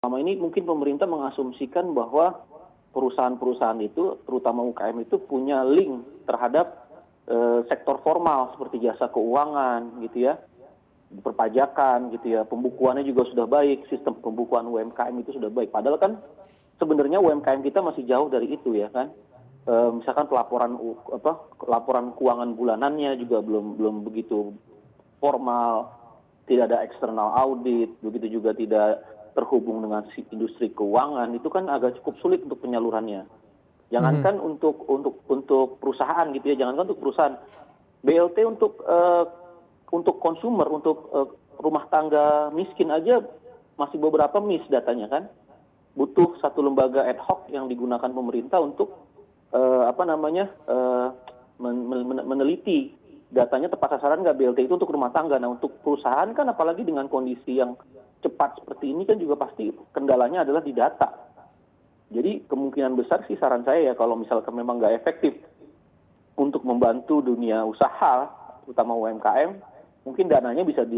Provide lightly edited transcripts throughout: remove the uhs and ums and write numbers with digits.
Selama ini mungkin pemerintah mengasumsikan bahwa perusahaan-perusahaan itu, terutama UKM itu punya link terhadap sektor formal seperti jasa keuangan gitu ya, perpajakan gitu ya, pembukuannya juga sudah baik, sistem pembukuan UMKM itu sudah baik. Padahal kan sebenarnya UMKM kita masih jauh dari itu ya kan. Misalkan laporan keuangan bulanannya juga belum begitu formal, tidak ada external audit, begitu juga tidak terhubung dengan industri keuangan, itu kan agak cukup sulit untuk penyalurannya. Jangankan untuk perusahaan gitu ya, jangankan untuk perusahaan, BLT untuk konsumer, untuk rumah tangga miskin aja masih beberapa miss datanya kan. Butuh satu lembaga ad hoc yang digunakan pemerintah untuk meneliti datanya tepat sasaran nggak BLT itu untuk rumah tangga. Nah untuk perusahaan kan apalagi dengan kondisi yang cepat seperti ini kan juga pasti kendalanya adalah di data. Jadi kemungkinan besar sih saran saya ya kalau misalkan memang nggak efektif untuk membantu dunia usaha, terutama UMKM, mungkin dananya bisa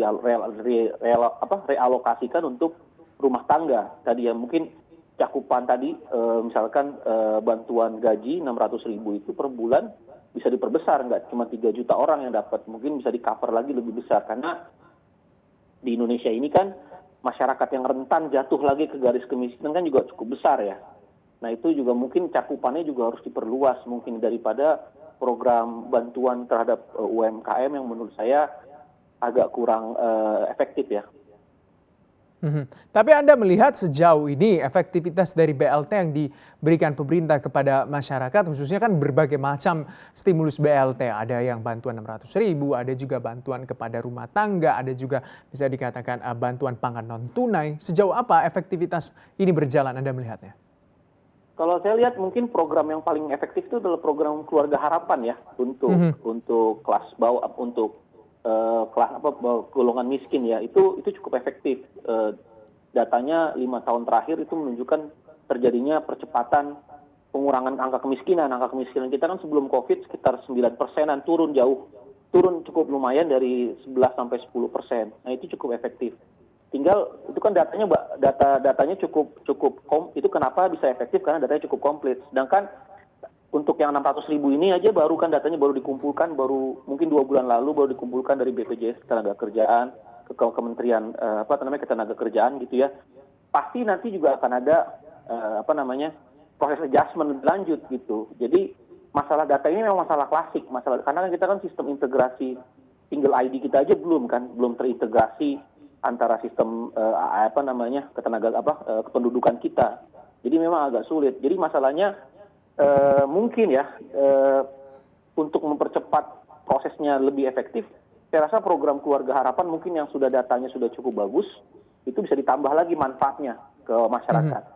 realokasikan untuk rumah tangga. Tadi ya mungkin cakupan tadi misalkan bantuan gaji 600.000 itu per bulan bisa diperbesar, nggak cuma 3 juta orang yang dapat, mungkin bisa di-cover lagi lebih besar. Karena di Indonesia ini kan masyarakat yang rentan jatuh lagi ke garis kemiskinan kan juga cukup besar ya. Nah itu juga mungkin cakupannya juga harus diperluas mungkin daripada program bantuan terhadap UMKM yang menurut saya agak kurang efektif ya. Tapi Anda melihat sejauh ini efektivitas dari BLT yang diberikan pemerintah kepada masyarakat, khususnya kan berbagai macam stimulus BLT, ada yang bantuan 600.000, ada juga bantuan kepada rumah tangga, ada juga bisa dikatakan bantuan pangan non tunai. Sejauh apa efektivitas ini berjalan Anda melihatnya? Kalau saya lihat mungkin program yang paling efektif itu adalah program Keluarga Harapan ya untuk kelas bawah, untuk golongan miskin ya, itu cukup efektif. Datanya 5 tahun terakhir itu menunjukkan terjadinya percepatan pengurangan angka kemiskinan. Angka kemiskinan kita kan sebelum COVID sekitar 9%-an, turun cukup lumayan dari 11 sampai 10%. Nah itu cukup efektif. Tinggal itu kan datanya cukup itu kenapa bisa efektif karena datanya cukup komplit. Sedangkan untuk yang 600.000 ini aja datanya baru dikumpulkan, mungkin 2 bulan lalu baru dikumpulkan dari BPJS Ketenagakerjaan ke Kementerian Ketenagakerjaan gitu ya. Pasti nanti juga akan ada proses adjustment lanjut gitu. Jadi masalah data ini memang masalah klasik, karena kita kan sistem integrasi single ID kita aja belum terintegrasi antara sistem kependudukan kita. Jadi memang agak sulit. Jadi masalahnya mungkin ya untuk mempercepat prosesnya lebih efektif, saya rasa program Keluarga Harapan mungkin yang datanya sudah cukup bagus, itu bisa ditambah lagi manfaatnya ke masyarakat.